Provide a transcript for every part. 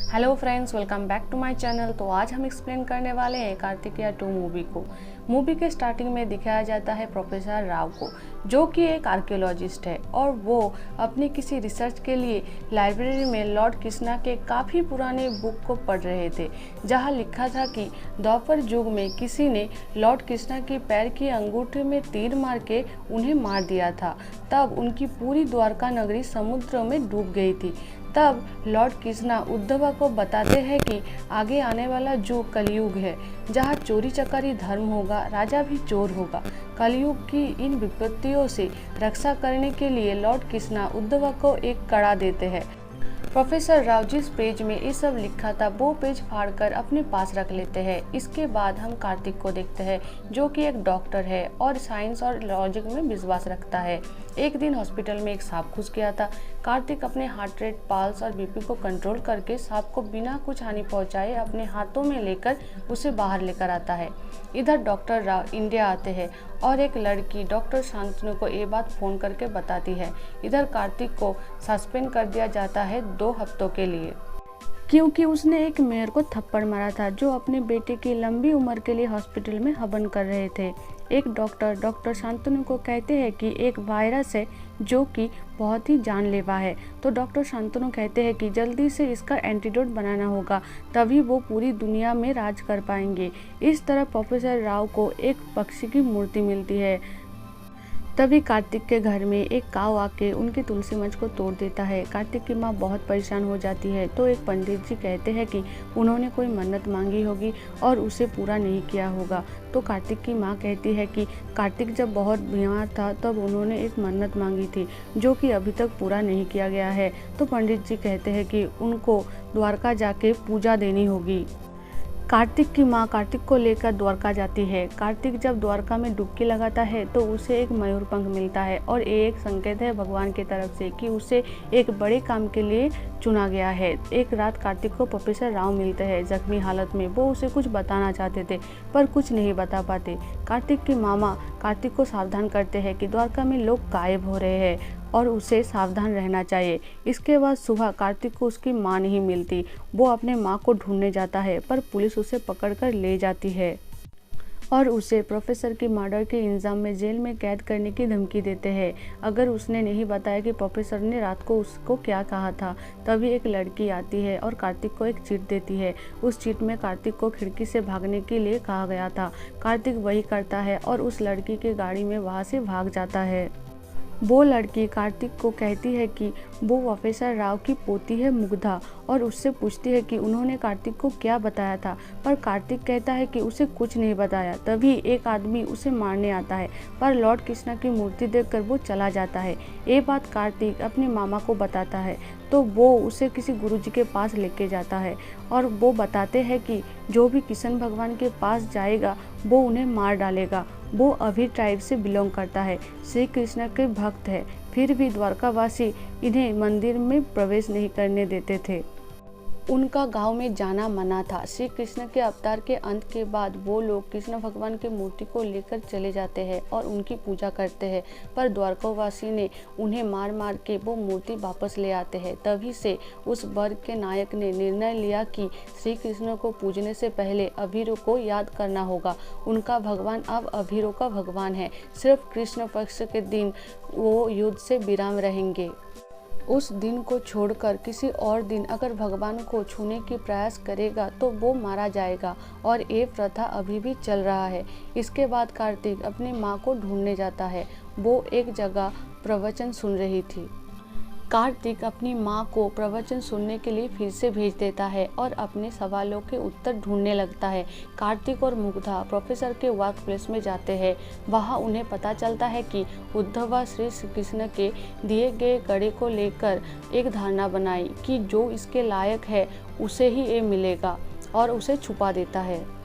Hello friends, welcome back to my channel. तो आज हम एक्सप्लेन करने वाले हैं कार्तिकेय 2 मूवी को। मूवी के स्टार्टिंग में दिखाया जाता है प्रोफेसर राव को, जो कि एक आर्कियोलॉजिस्ट है और वो अपनी किसी रिसर्च के लिए लाइब्रेरी में लॉर्ड कृष्णा के काफ़ी पुराने बुक को पढ़ रहे थे, जहां लिखा था कि द्वापर युग में किसी ने लॉर्ड कृष्णा के पैर की अंगूठे में तीर मार के उन्हें मार दिया था। तब उनकी पूरी द्वारका नगरी समुद्र में डूब गई थी। तब लॉर्ड कृष्णा उद्धव को बताते हैं कि आगे आने वाला युग कलयुग है, जहाँ चोरी चकारी धर्म होगा, राजा भी चोर होगा। कलयुग की इन विपत्तियों से रक्षा करने के लिए लॉर्ड कृष्णा उद्धव को एक कड़ा देते हैं। प्रोफेसर राव जिस पेज में ये सब लिखा था वो पेज फाड़कर अपने पास रख लेते हैं। इसके बाद हम कार्तिक को देखते हैं, जो कि एक डॉक्टर है और साइंस और लॉजिक में विश्वास रखता है। एक दिन हॉस्पिटल में एक सांप घुस गया था। कार्तिक अपने हार्ट रेट, पल्स और बीपी को कंट्रोल करके सांप को बिना कुछ हानि पहुंचाए अपने हाथों में लेकर उसे बाहर लेकर आता है। इधर डॉक्टर राव इंडिया आते हैं और एक लड़की डॉक्टर शांतनु को ये बात फ़ोन करके बताती है। इधर कार्तिक को सस्पेंड कर दिया जाता है 2 हफ्तों के लिए, क्योंकि उसने एक मेयर को थप्पड़ मारा था, जो अपने बेटे की लंबी उम्र के लिए हॉस्पिटल में हवन कर रहे थे। एक डॉक्टर शांतनु को कहते हैं कि एक वायरस है जो कि बहुत ही जानलेवा है। तो डॉक्टर शांतनु कहते हैं कि जल्दी से इसका एंटीडोट बनाना होगा, तभी वो पूरी दुनिया में राज कर पाएंगे। इस तरह प्रोफेसर राव को एक पक्षी की मूर्ति मिलती है। तभी कार्तिक के घर में एक काऊ आके उनकी तुलसी मंच को तोड़ देता है। कार्तिक की माँ बहुत परेशान हो जाती है, तो एक पंडित जी कहते हैं कि उन्होंने कोई मन्नत मांगी होगी और उसे पूरा नहीं किया होगा। तो कार्तिक की माँ कहती है कि कार्तिक जब बहुत बीमार था तब उन्होंने एक मन्नत मांगी थी, जो कि अभी तक पूरा नहीं किया गया है। तो पंडित जी कहते हैं कि उनको द्वारका जाके पूजा देनी होगी। कार्तिक की माँ कार्तिक को लेकर द्वारका जाती है। कार्तिक जब द्वारका में डुबकी लगाता है तो उसे एक मयूर पंख मिलता है और ये एक संकेत है भगवान की तरफ से कि उसे एक बड़े काम के लिए चुना गया है। एक रात कार्तिक को प्रोफेसर राव मिलते हैं जख्मी हालत में। वो उसे कुछ बताना चाहते थे पर कुछ नहीं बता पाते। कार्तिक की मामा कार्तिक को सावधान करते हैं कि द्वारका में लोग गायब हो रहे हैं और उसे सावधान रहना चाहिए। इसके बाद सुबह कार्तिक को उसकी माँ नहीं मिलती। वो अपने माँ को ढूंढने जाता है पर पुलिस उसे पकड़कर ले जाती है और उसे प्रोफेसर की मर्डर के इल्ज़ाम में जेल में कैद करने की धमकी देते हैं, अगर उसने नहीं बताया कि प्रोफेसर ने रात को उसको क्या कहा था। तभी एक लड़की आती है और कार्तिक को एक चिट देती है। उस चिट में कार्तिक को खिड़की से भागने के लिए कहा गया था। कार्तिक वही करता है और उस लड़की की गाड़ी में वहाँ से भाग जाता है। वो लड़की कार्तिक को कहती है कि वो प्रोफेसर राव की पोती है मुग्धा और उससे पूछती है कि उन्होंने कार्तिक को क्या बताया था, पर कार्तिक कहता है कि उसे कुछ नहीं बताया। तभी एक आदमी उसे मारने आता है पर लॉर्ड कृष्णा की मूर्ति देखकर वो चला जाता है। ये बात कार्तिक अपने मामा को बताता है तो वो उसे किसी गुरुजी के पास लेके जाता है और वो बताते हैं कि जो भी कृष्ण भगवान के पास जाएगा वो उन्हें मार डालेगा। वो अभी ट्राइब से बिलोंग करता है, श्री कृष्ण के भक्त है, फिर भी द्वारकावासी इन्हें मंदिर में प्रवेश नहीं करने देते थे। उनका गांव में जाना मना था। श्री कृष्ण के अवतार के अंत के बाद वो लोग कृष्ण भगवान की मूर्ति को लेकर चले जाते हैं और उनकी पूजा करते हैं, पर द्वारकावासी ने उन्हें मार मार के वो मूर्ति वापस ले आते हैं। तभी से उस वर्ग के नायक ने निर्णय लिया कि श्री कृष्ण को पूजने से पहले अभीरों को याद करना होगा। उनका भगवान अब अभीरों का भगवान है। सिर्फ कृष्ण पक्ष के दिन वो युद्ध से विराम रहेंगे। उस दिन को छोड़कर किसी और दिन अगर भगवान को छूने की प्रयास करेगा तो वो मारा जाएगा और ये प्रथा अभी भी चल रहा है। इसके बाद कार्तिक अपनी माँ को ढूंढने जाता है। वो एक जगह प्रवचन सुन रही थी। कार्तिक अपनी माँ को प्रवचन सुनने के लिए फिर से भेज देता है और अपने सवालों के उत्तर ढूंढने लगता है। कार्तिक और मुग्धा प्रोफेसर के वर्क प्लेस में जाते हैं। वहाँ उन्हें पता चलता है कि उद्धव श्री कृष्ण के दिए गए कड़े को लेकर एक धारणा बनाई कि जो इसके लायक है उसे ही ये मिलेगा और उसे छुपा देता है।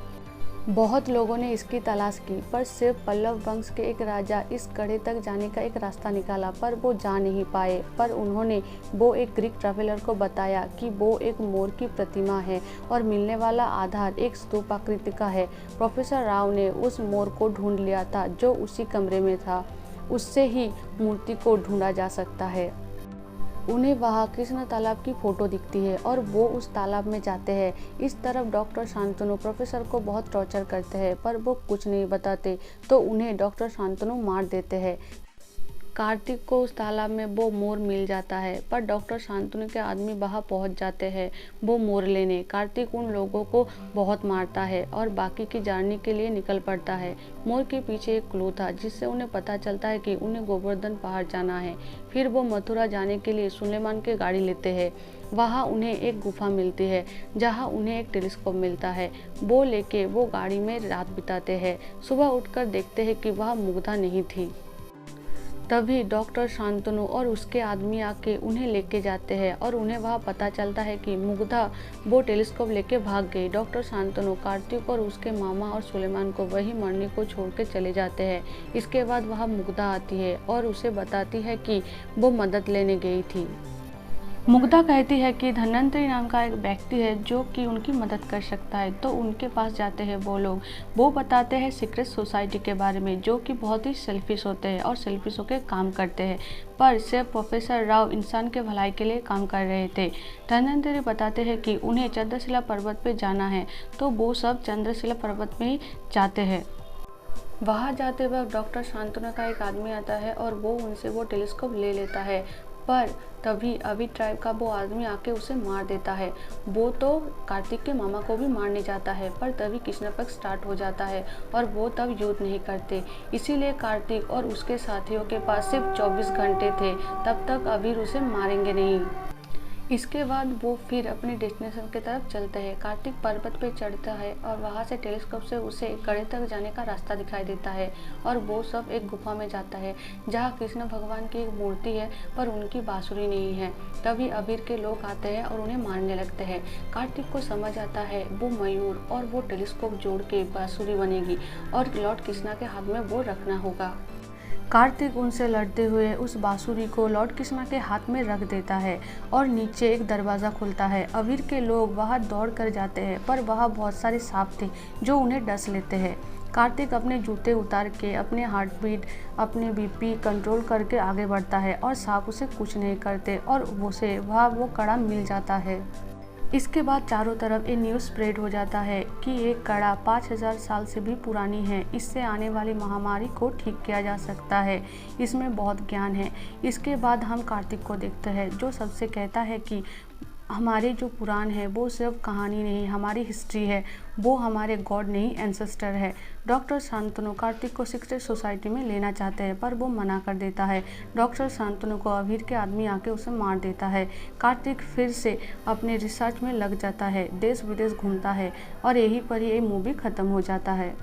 बहुत लोगों ने इसकी तलाश की पर सिर्फ पल्लव वंश के एक राजा इस कड़े तक जाने का एक रास्ता निकाला, पर वो जा नहीं पाए। पर उन्होंने वो एक ग्रीक ट्रैवलर को बताया कि वो एक मोर की प्रतिमा है और मिलने वाला आधार एक स्तूप आकृति का है। प्रोफेसर राव ने उस मोर को ढूंढ लिया था जो उसी कमरे में था। उससे ही मूर्ति को ढूंढा जा सकता है। उन्हें वहाँ कृष्ण तालाब की फ़ोटो दिखती है और वो उस तालाब में जाते हैं। इस तरफ डॉक्टर शांतनु प्रोफेसर को बहुत टॉर्चर करते हैं, पर वो कुछ नहीं बताते तो उन्हें डॉक्टर शांतनु मार देते हैं। कार्तिक को उस तालाब में वो मोर मिल जाता है, पर डॉक्टर शांतनु के आदमी वहां पहुंच जाते हैं वो मोर लेने। कार्तिक उन लोगों को बहुत मारता है और बाकी की जर्नी के लिए निकल पड़ता है। मोर के पीछे एक क्लू था जिससे उन्हें पता चलता है कि उन्हें गोवर्धन पहाड़ जाना है। फिर वो मथुरा जाने के लिए सुलेमान की गाड़ी लेते हैं। वहाँ उन्हें एक गुफा मिलती है जहाँ उन्हें एक टेलीस्कोप मिलता है। वो लेके वो गाड़ी में रात बिताते हैं। सुबह उठकर देखते हैं कि वह मुग्धा नहीं थी। तभी डॉक्टर शांतनु और उसके आदमी आके उन्हें लेके जाते हैं और उन्हें वहाँ पता चलता है कि मुग्धा वो टेलीस्कोप लेके भाग गई। डॉक्टर शांतनु कार्तिक और उसके मामा और सुलेमान को वही मरने को छोड़ के चले जाते हैं। इसके बाद वहाँ मुग्धा आती है और उसे बताती है कि वो मदद लेने गई थी। मुग्धा कहती है कि धन्वंतरी नाम का एक व्यक्ति है जो कि उनकी मदद कर सकता है, तो उनके पास जाते हैं वो लोग। वो बताते हैं सीक्रेट सोसाइटी के बारे में जो कि बहुत ही सेल्फिश होते हैं और सेल्फिश होकर काम करते हैं, पर सिर्फ प्रोफेसर राव इंसान के भलाई के लिए काम कर रहे थे। धन्वंतरी बताते हैं कि उन्हें चंद्रशिला पर्वत पर जाना है, तो वो सब चंद्रशिला पर्वत में ही जाते हैं। वहाँ जाते वक्त डॉक्टर शांतनु का एक आदमी आता है और वो उनसे वो टेलीस्कोप ले लेता है, पर तभी अभी ट्राइब का वो आदमी आके उसे मार देता है। वो तो कार्तिक के मामा को भी मारने जाता है, पर तभी कृष्ण पक्ष स्टार्ट हो जाता है और वो तब युद्ध नहीं करते। इसीलिए कार्तिक और उसके साथियों के पास सिर्फ 24 घंटे थे, तब तक अबीर उसे मारेंगे नहीं। इसके बाद वो फिर अपने डेस्टिनेशन की तरफ चलते हैं। कार्तिक पर्वत पे चढ़ता है और वहाँ से टेलीस्कोप से उसे गड़े तक जाने का रास्ता दिखाई देता है और वो सब एक गुफा में जाता है जहाँ कृष्ण भगवान की एक मूर्ति है, पर उनकी बांसुरी नहीं है। तभी अबीर के लोग आते हैं और उन्हें मारने लगते हैं। कार्तिक को समझ आता है वो मयूर और वो टेलीस्कोप जोड़ के बांसुरी बनेगी और लॉर्ड कृष्णा के हाथ में वो रखना होगा। कार्तिक उनसे लड़ते हुए उस बांसुरी को लॉर्ड कृष्णा के हाथ में रख देता है और नीचे एक दरवाज़ा खुलता है। अबीर के लोग वहां दौड़ कर जाते हैं, पर वहां बहुत सारे सांप थे जो उन्हें डस लेते हैं। कार्तिक अपने जूते उतार के अपने हार्ट बीट, अपने बीपी कंट्रोल करके आगे बढ़ता है और सांप उसे कुछ नहीं करते और उसे वहाँ वो कड़ा मिल जाता है। इसके बाद चारों तरफ ये न्यूज़ स्प्रेड हो जाता है कि एक कड़ा 5000 साल से भी पुरानी है। इससे आने वाली महामारी को ठीक किया जा सकता है। इसमें बहुत ज्ञान है। इसके बाद हम कार्तिक को देखते हैं जो सबसे कहता है कि हमारे जो पुराण है वो सिर्फ कहानी नहीं, हमारी हिस्ट्री है, वो हमारे गॉड नहीं एंसेस्टर है। डॉक्टर शांतनु कार्तिक को सीक्रेट सोसाइटी में लेना चाहते हैं, पर वो मना कर देता है। डॉक्टर शांतनु को अबीर के आदमी आके उसे मार देता है। कार्तिक फिर से अपने रिसर्च में लग जाता है, देश विदेश घूमता है और यहीं पर ये मूवी ख़त्म हो जाता है।